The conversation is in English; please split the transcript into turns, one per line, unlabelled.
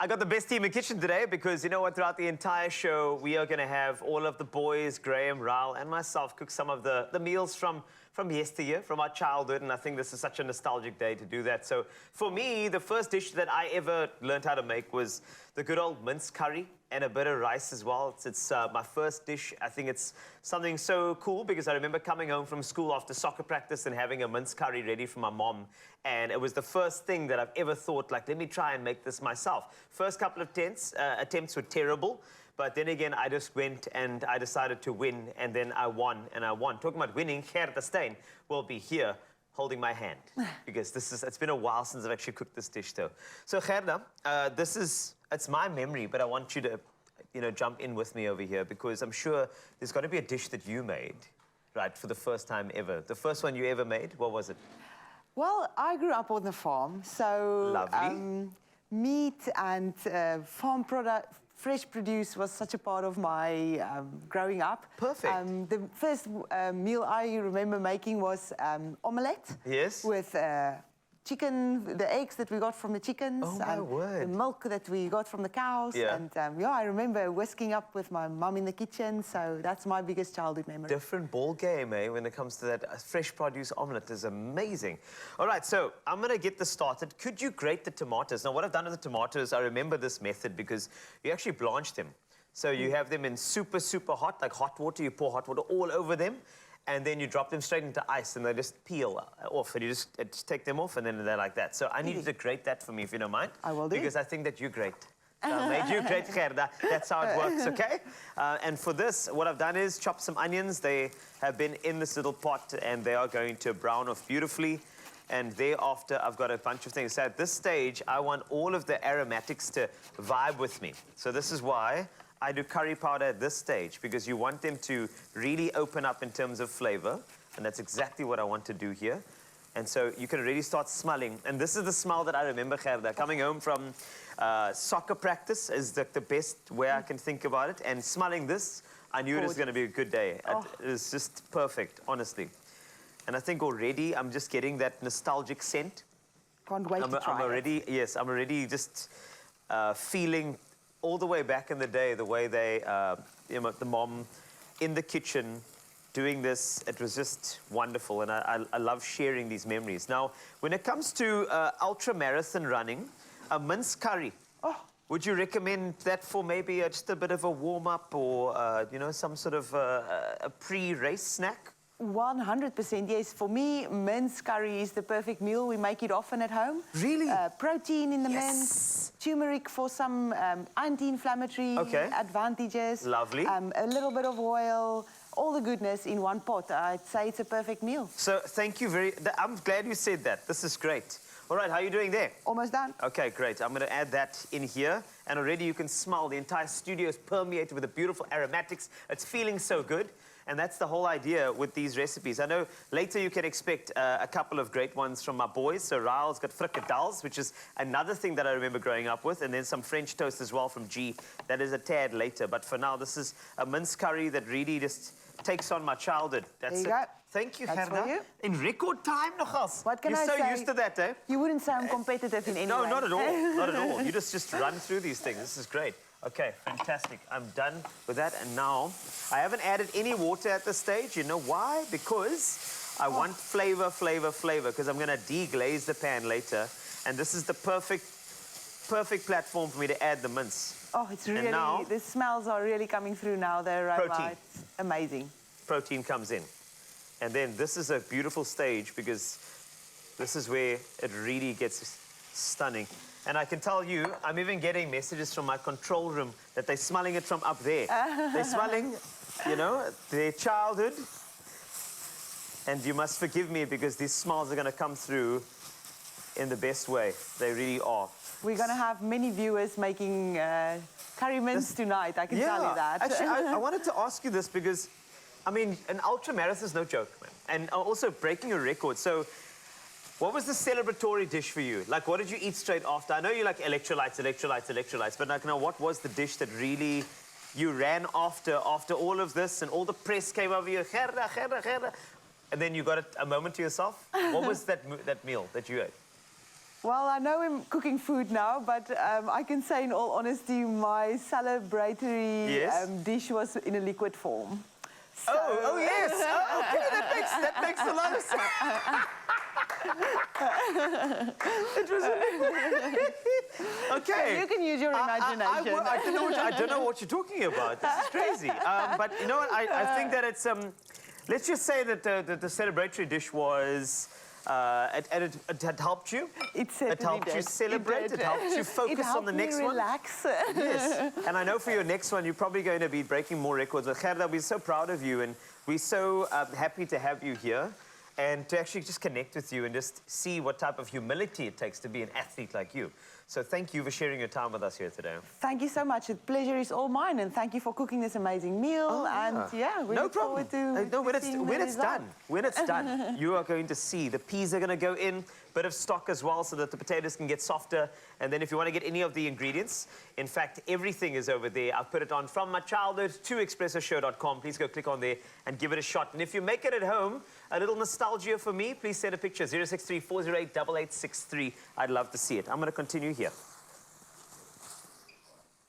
I got the best team in kitchen today because you know what? Throughout the entire show, we are going to have all of the boys, Graham, Raul, and myself cook some of the meals from yesteryear, from our childhood, and I think this is such a nostalgic day to do that. So for me, the first dish that I ever learned how to make was the good old mince curry and a bit of rice as well. It's my first dish. I think it's something so cool because I remember coming home from school after soccer practice and having a mince curry ready for my mom. And it was the first thing that I've ever thought, like, let me try and make this myself. First couple of attempts were terrible. But then again, I just went and I decided to win, and then I won, and I won. Talking about winning, Gerda Steyn will be here holding my hand because it's been a while since I've actually cooked this dish though. So Gerda, it's my memory, but I want you to, jump in with me over here because I'm sure there's got to be a dish that you made, right, for the first time ever. The first one you ever made, what was it?
Well, I grew up on the farm, so
lovely.
Meat and farm product. Fresh produce was such a part of my growing up.
Perfect.
The first meal I remember making was omelette.
Yes.
With chicken, the eggs that we got from the chickens.
Oh, my word.
The milk that we got from the cows.
Yeah.
And I remember whisking up with my mum in the kitchen. So that's my biggest childhood memory.
Different ball game, eh, when it comes to that. Fresh produce omelette is amazing. All right, so I'm going to get this started. Could you grate the tomatoes? Now, what I've done with the tomatoes, I remember this method because you actually blanch them. So you have them in super, super hot, like hot water. You pour hot water all over them. And then you drop them straight into ice, and they just peel off. And you just take them off, and then they're like that. So I need you to grate that for me, if you don't mind.
I will do.
Because I think that you're great. So I made you great, Gerda. That's how it works, okay? And for this, what I've done is chop some onions. They have been in this little pot, and they are going to brown off beautifully. And thereafter, I've got a bunch of things. So at this stage, I want all of the aromatics to vibe with me. So this is why I do curry powder at this stage, because you want them to really open up in terms of flavor. And that's exactly what I want to do here. And so you can already start smelling. And this is the smell that I remember, Gerda. Coming home from soccer practice is the best way I can think about it. And smelling this, I knew it was going to be a good day. Oh. It was just perfect, honestly. And I think already I'm just getting that nostalgic scent.
Can't wait to try it.
Yes, I'm already just feeling all the way back in the day, the way they, the mom in the kitchen doing this, it was just wonderful. And I love sharing these memories. Now, when it comes to ultra marathon running, a mince curry, would you recommend that for maybe just a bit of a warm-up or, some sort of a pre-race snack?
100% yes. For me, mince curry is the perfect meal. We make it often at home.
Really?
Protein in the mince, turmeric for some anti-inflammatory advantages.
Lovely.
A little bit of oil, all the goodness in one pot. I'd say it's a perfect meal.
So thank you I'm glad you said that. This is great. All right, how are you doing there?
Almost done.
Okay, great. I'm going to add that in here. And already you can smell the entire studio is permeated with the beautiful aromatics. It's feeling so good. And that's the whole idea with these recipes. I know later you can expect a couple of great ones from my boys. So Raul's got frikadels, which is another thing that I remember growing up with. And then some French toast as well from G. That is a tad later. But for now, this is a mince curry that really just takes on my childhood. That's
there you
it.
Go.
Thank you,
That's
Gerda.
for you.
In record time, nogals.
What can I say?
You're so used to that, eh?
You wouldn't say I'm competitive in any way.
No, not at all. Not at all. You just run through these things. This is great. Okay, fantastic. I'm done with that. And now, I haven't added any water at this stage. You know why? Because I want flavor, because I'm going to deglaze the pan later. And this is the perfect platform for me to add the mince.
Oh, it's really, the smells are really coming through now. They're
protein.
It's amazing.
Protein comes in. And then this is a beautiful stage because this is where it really gets stunning. And I can tell you, I'm even getting messages from my control room that they're smelling it from up there. They're smelling, their childhood. And you must forgive me because these smells are going to come through in the best way. They really are.
We're going to have many viewers making curry mince tonight, I can tell you that.
Actually, I wanted to ask you this because, I mean, an ultra marathon is no joke, man. And also breaking a record. So what was the celebratory dish for you? Like, what did you eat straight after? I know you like electrolytes, but like, what was the dish that really you ran after all of this and all the press came over you, Gerda, and then you got a moment to yourself? What was that meal that you ate?
Well, I know I'm cooking food now, but I can say in all honesty, my celebratory
Yes?
dish was in a liquid form. So,
Oh, yes. Oh, okay, that makes a lot of sense. It was okay.
You can use your imagination.
I don't know what you're talking about. This is crazy. But you know what? I think that it's let's just say that the celebratory dish was. It had helped you.
It
helped you celebrate. It helped you focus on the next one.
Relax.
Yes. And I know for your next one, you're probably going to be breaking more records. But Gerda, we're so proud of you, and we're so happy to have you here and to actually just connect with you and just see what type of humility it takes to be an athlete like you. So thank you for sharing your time with us here today.
Thank you so much. The pleasure is all mine, and thank you for cooking this amazing meal. And yeah, we look forward to
when it's done, you are going to see the peas are going to go in, bit of stock as well, so that the potatoes can get softer. And then if you want to get any of the ingredients, in fact, everything is over there. I've put it on from my childhood to expressoshow.com. Please go click on there and give it a shot. And if you make it at home, a little nostalgia for me, please send a picture, 063-408-8863. I'd love to see it. I'm going to continue here.